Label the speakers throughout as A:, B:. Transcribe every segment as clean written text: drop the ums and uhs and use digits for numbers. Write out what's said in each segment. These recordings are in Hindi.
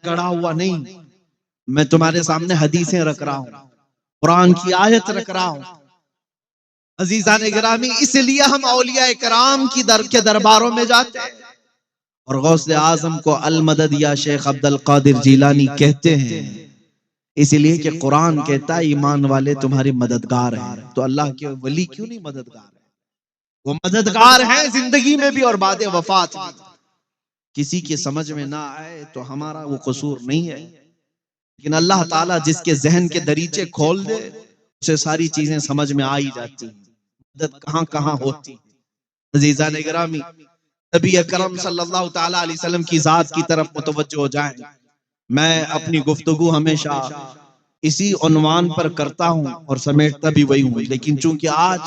A: गढ़ा हुआ नहीं, मैं तुम्हारे सामने हदीसें रख रहा हूं, कुरान की आयत रख रहा हूं। अजीजान गिरामी, इसलिए हम औलिया कराम की के दरबारों में जाते हैं और गौसे आजम को अल मदद या शेख अब्दुल कादिर जिलानी कहते हैं, इसलिए कि कुरान कहता है ईमान वाले तुम्हारे मददगार हैं। तो अल्लाह के वली क्यों नहीं मददगार है? वो मददगार हैं जिंदगी में भी और बाद वफात भी। किसी की समझ में ना आए तो हमारा वो कसूर नहीं है, लेकिन अल्लाह ताला जिसके जहन के दरीचे खोल दे उसे सारी चीजें समझ में आ ही जाती हैं, मदद कहां कहां होती। अजीजान गिरामी, नबी अकरम सल्लल्लाहु ताला अलैहि वसल्लम की जात की तरफ मुतवज्जो हो जाएं। मैं अपनी गुफ्तगू हमेशा इसी उन्वान पर करता हूं और समेटता भी वही हूं, लेकिन चूंकि आज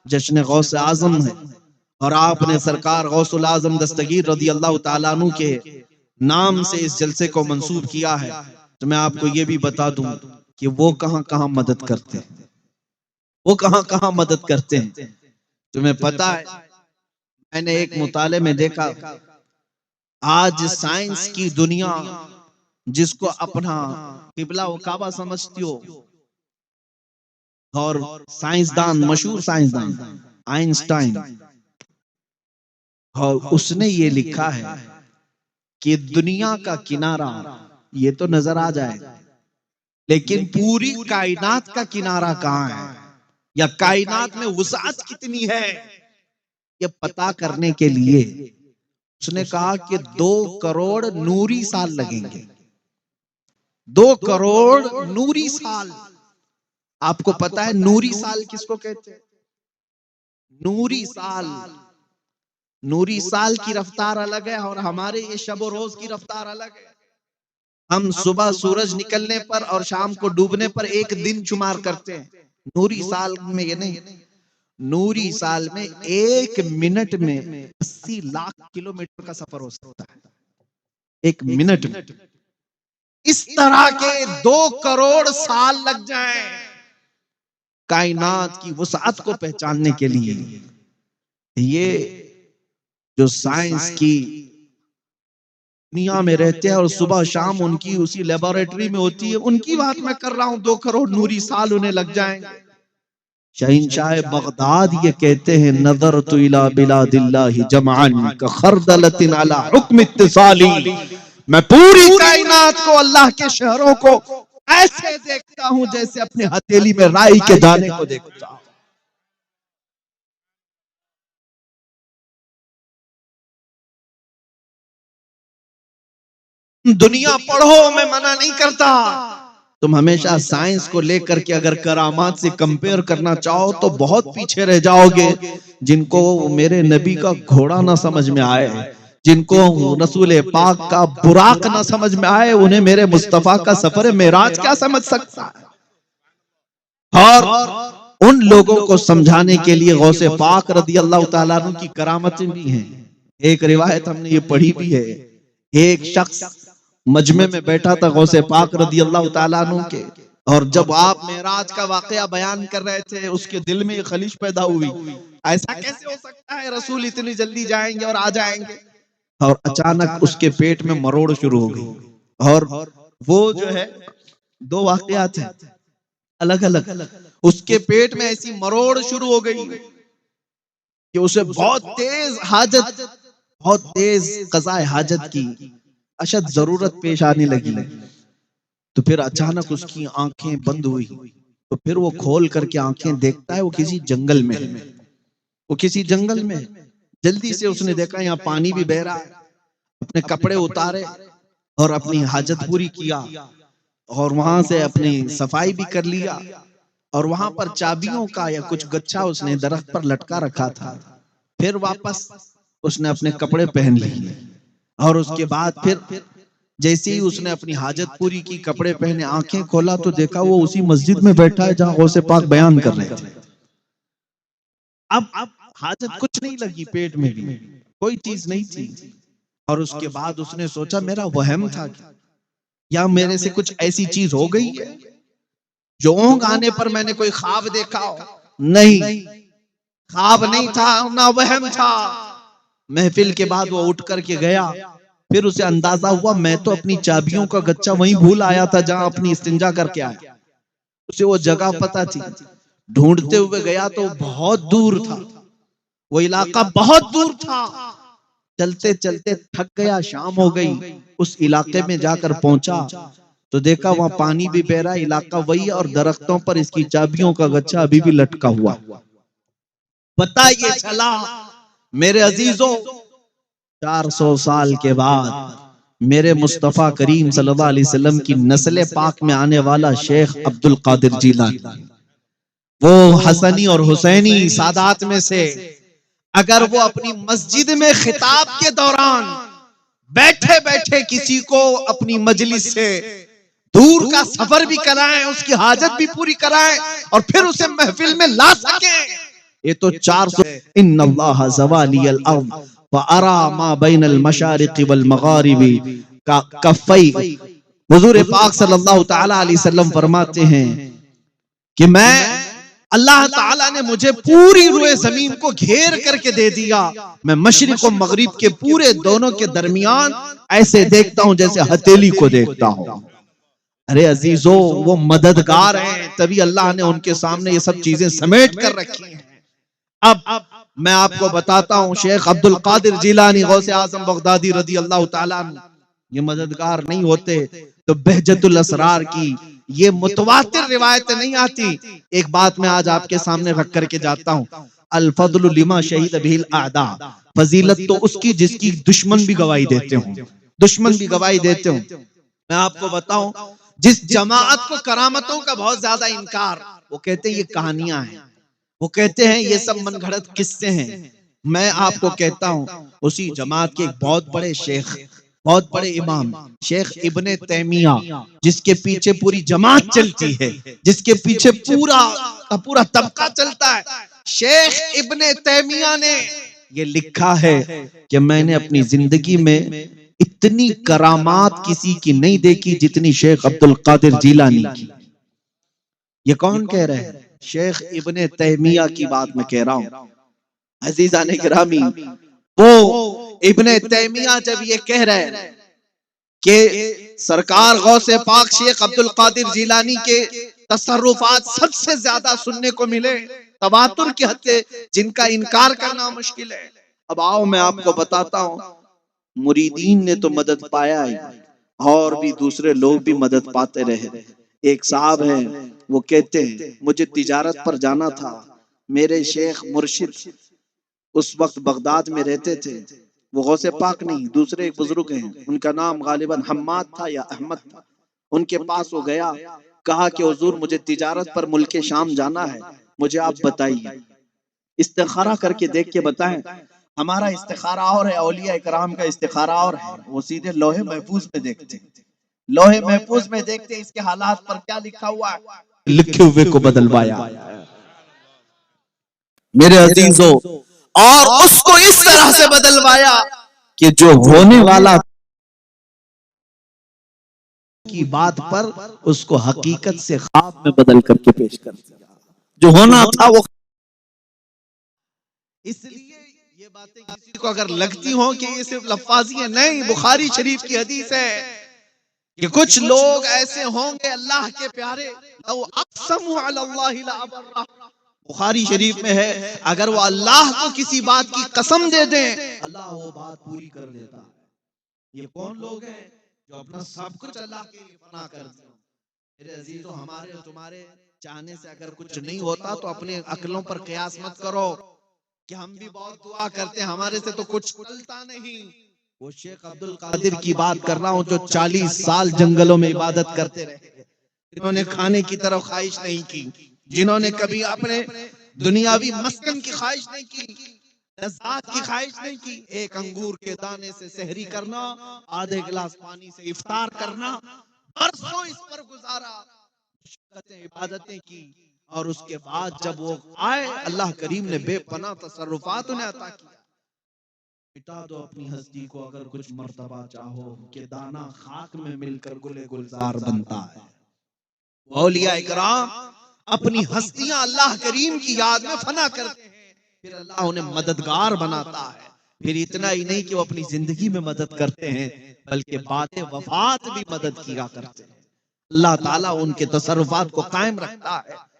A: जश्न गौस आजम है और आपने सरकार गौसुल आजम दस्तगीर रदी अल्लाह ताला अन्हु के नाम से इस जलसे को मंसूब किया है, तो मैं आपको ये भी बता दूं कि वो कहां कहां मदद करते हैं, वो कहां कहां मदद करते हैं। तुम्हें पता है, मैंने एक मुताले में देखा, आज साइंस की दुनिया जिसको अपना किबला व काबा समझती हो, और साइंसदान, मशहूर साइंसदान आइंस्टाइन, और उसने ये लिखा है कि दुनिया का किनारा ये तो नजर आ जाए, लेकिन पूरी कायनात का किनारा कहां है या कायनात में वुसाअत कितनी है ये पता करने के लिए उसने कहा कि 2 करोड़ नूरी साल लगेंगे। 2 करोड़ नूरी साल। आपको पता है नूरी साल किसको कहते हैं? नूरी साल, नूरी साल की रफ्तार अलग है और हमारे ये शब रोज की रफ्तार अलग है। हम सुबह सूरज निकलने पर और शाम को डूबने पर एक दिन शुमार करते हैं, नूरी साल में ये नहीं। नूरी साल में 1 मिनट में 80 लाख किलोमीटर का सफर हो सकता है, 1 मिनट में। इस तरह के 2 करोड़ साल लग जाएं कायनात की वुसाअत को पहचानने के लिए। ये जो साइंस की दुनिया में रहते हैं और सुबह शाम उनकी उसी लेबोरेटरी में होती है, उनकी बात मैं कर रहा हूं। 2 करोड़ नूरी साल उन्हें लग जाएंगे। शहंशाह बगदाद ये कहते हैं, नजर तो इला बिलादिल्लाहि जमअन का खरदलतिन अला हुक्म इत्तिसाली, मैं पूरी कायनात को, अल्लाह के शहरों को ऐसे देखता हूं जैसे अपने हथेली में राई के दाने को देखता हूं। दुनिया पढ़ो, मैं मना नहीं करता, तुम हमेशा साइंस को लेकर के अगर करामात से कंपेयर करना चाहो तो बहुत पीछे रह जाओगे। जिनको मेरे नबी का घोड़ा ना समझ में आए, जिनको रसूल पाक का बुराक ना समझ में आए, उन्हें मेरे मुस्तफा का सफर मेराज क्या समझ सकता है। और उन लोगों को समझाने के लिए गौसे पाक रदी अल्लाह ताला अन्हु की करामतें भी हैं। एक रिवायत हमने ये पढ़ी भी है, एक शख्स मजमे में बैठा था गौसे पाक रदी अल्लाह ताला अन्हु के, और जब आप मेराज का वाकया बयान कर रहे थे उसके दिल में खलिश पैदा हुई, ऐसा कैसे हो सकता है रसूल इतनी जल्दी जाएंगे और आ जाएंगे। और अचानक उसके पेट में मरोड़ शुरू हो गई, और वो जो है 2 वाकयात हैं अलग अलग। उसके पेट में ऐसी मरोड़ शुरू हो गई कि उसे बहुत तेज हाजत, बहुत तेज क़ज़ाए हाजत की अशद जरूरत पेश आने लगी। तो फिर अचानक उसकी आंखें बंद हुई, तो फिर वो खोल करके आंखें देखता है, वो किसी जंगल में है, वो किसी जंगल में। जल्दी से उसने देखा यहाँ पानी भी बह रहा है, अपने कपड़े उतारे और अपनी हाजत पूरी किया और वहां से अपनी सफाई भी कर लिया। और वहां पर चाबियों का या कुछ गच्छा उसने दरख्त पर लटका रखा था। फिर वापस उसने अपने कपड़े पहन लिए और उसके बाद फिर जैसे ही उसने अपनी हाजत पूरी की, कपड़े पहने, आंखें खोला तो देखा वो उसी मस्जिद में बैठा है जहां गौसे पाक बयान कर रहे थे। अब हाजत कुछ नहीं लगी, पेट में भी कोई चीज नहीं थी। और उसके बाद उसने सोचा मेरा वहम था या मेरे से कुछ ऐसी चीज हो गई है जो ऊँघ आने पर मैंने कोई ख्वाब देखा हो। नहीं, ख्वाब नहीं था ना वहम था। महफिल के बाद वो उठ करके गया फिर उसे अंदाजा हुआ मैं तो अपनी चाबियों का गच्चा वहीं भूल आया था जहां अपनी इस्तिंजा करके आया। उसे वो जगह पता थी, ढूंढते हुए गया तो बहुत दूर था, वो इलाका बहुत दूर था। चलते चलते थक गया, शाम हो गई। उस इलाके में जाकर पहुंचा तो देखा वहां पानी भी बह रहा, इलाका वही और दरख्तों पर इसकी चाबियों का गच्छा अभी भी लटका हुआ। पता ये चला मेरे अजीजों, 400 साल के बाद मेरे मुस्तफा करीम सल्लल्लाहु अलैहि वसल्लम की नस्ल पाक में आने वाला शेख अब्दुल कादिर जीलानी, वो हसनी और हुसैनी सादात में से, अगर वो अपनी मस्जिद में खिताब के दौरान बैठे बैठे किसी को अपनी मजलिस से दूर का सफर भी कराएं, उसकी हाजत भी पूरी कराएं और फिर उसे महफिल में ला सके, ये तो 400 इन्नल्लाह ज़वालियल अर्द व अरा मा बैनल मशारिक़ि वल मगारिबि का कफ़ई। हुजूर पाक सल्लल्लाहु तआला अलैहि वसल्लम फरमाते हैं कि मैं, अल्लाह ताला ने मुझे पूरी रुए जमीन को घेर करके दे दिया, मैं मशरिक और मगरिब के पूरे दोनों के दरमियान ऐसे देखता हूं जैसे हथेली को देखता हूं। अरे अजीजों, वो मददगार हैं, तभी अल्लाह ने उनके सामने ये सब चीजें समेट कर रखी हैं। अब मैं आपको बताता हूं, शेख अब्दुल कादिर जीलानी गौसे आजम बगदादी रदी अल्लाह ताला अन्हु, ये मददगार नहीं होते तो बहजतुल असरार की ये मुतवातिर रिवायतें नहीं आती। एक बात मैं आज आपके सामने रख करके जाता हूं, अल फज़लु लिमा शहीद बिहिल आदा, फजीलत तो उसकी जिसकी दुश्मन भी गवाही देते हो, दुश्मन भी गवाही देते हो। मैं आपको बताऊं, जिस जमात को करामतों का बहुत ज्यादा इनकार, वो कहते हैं ये कहानियां हैं, वो कहते हैं ये सब मनगढ़ंत किस्से हैं। मैं आपको कहता हूं, उसी जमात के एक बहुत बड़े शेख, बहुत बड़े इमाम शेख इब्ने तैमिया, जिसके पीछे पूरी जमात चलती है, जिसके पीछे पूरा का पूरा तबका चलता है, शेख इब्ने तैमिया ने ये लिखा है कि मैंने अपनी जिंदगी में इतनी करामात किसी की नहीं देखी जितनी शेख अब्दुल कादिर जीलानी की। ये कौन कह रहे हैं? शेख इब्ने तैमिया की बात मैं कह रहा हूं। अजीजान गिरामी, वो इब्ने तैमिया जब ये कह रहे हैं कि सरकार गौसे पाक शेख अब्दुल कादिर जीलानी के तसर्रुफात सबसे ज्यादा सुनने को मिले, तवातुर की हद से, जिनका इनकार करना मुश्किल है। अब आओ मैं आपको बताता हूं, मुरीदीन ने तो मदद पाया ही, और भी दूसरे लोग भी मदद पाते रहे। एक साहब हैं, वो कहते हैं मुझे तिजारत पर जाना था, मेरे शेख मुर्शिद उस वक्त बगदाद में रहते थे, वो गौसे पाक नहीं दूसरे एक बुजुर्ग हैं, उनका नाम गालिबन हम्माद था या अहमद था। उनके पास वो गया, कहा कि हुजूर मुझे तिजारत पर मुल्के शाम जाना है, मुझे आप बताइए, इस्तिखारा करके देख के बताएं। हमारा इस्तिखारा और है, औलिया इकराम का इस्तिखारा और है, वो सीधे लोहे महफूज में देखते, लोहे महफूज में देखते इसके हालात पर क्या लिखा हुआ है, लिखे हुए को बदलवाया मेरे अजीजों, और उसको इस तरह से बदलवाया कि जो होने वाला की बात पर उसको हकीकत से ख्वाब में बदल करके पेश कर दिया, जो होना था वो। इसलिए ये बातें किसी को अगर लगती हो कि ये सिर्फ लफ्फाजी है, नहीं, बुखारी शरीफ की हदीस है कि कुछ लोग ऐसे होंगे अल्लाह के प्यारे, बुखारी शरीफ में है, अगर वो अल्लाह को किसी बात की कसम दे दें, अल्लाह वो बात पूरी कर देता है। ये कौन लोग हैं जो अपना सब कुछ अल्लाह के लिए फना कर दें? मेरे अजीजों, हमारे और तुम्हारे चाहने से अगर कुछ नहीं होता तो अपने अक्लों पर कयास मत करो कि हम भी बहुत दुआ करते हैं, हमारे से तो कुछ चलता नहीं। वो शेख अब्दुल कादिर की बात कर रहा हूं जो 40 साल जंगलों में इबादत करते रहे, जिन्होंने खाने की तरफ ख्वाहिश नहीं की, जिन्होंने कभी अपने दुनियावी मस्कन की ख्वाहिश नहीं की, लज़्ज़ात की ख्वाहिश नहीं की। एक अंगूर के दाने से सहरी करना, आधे गिलास पानी से इफ्तार करना, बरसों इस पर गुजारा, इबादतें की, और उसके बाद जब वो आए, अल्लाह करीम ने बेपनाह तसर्रुफात उन्हें अता किया। मिटा दो अपनी हस्ती को अगर कुछ मर्तबा चाहो, कि दाना खाक में मिलकर गुले गुलजार बनता है। औलिया इकराम अपनी हस्तियां अल्लाह करीम की याद में फना करते हैं, फिर अल्लाह उन्हें मददगार बनाता है, फिर इतना ही नहीं कि वो अपनी जिंदगी में मदद करते हैं, बल्कि बातें वफात भी मदद किया करते हैं। अल्लाह ताला उनके तसर्रुफात को कायम रखता है।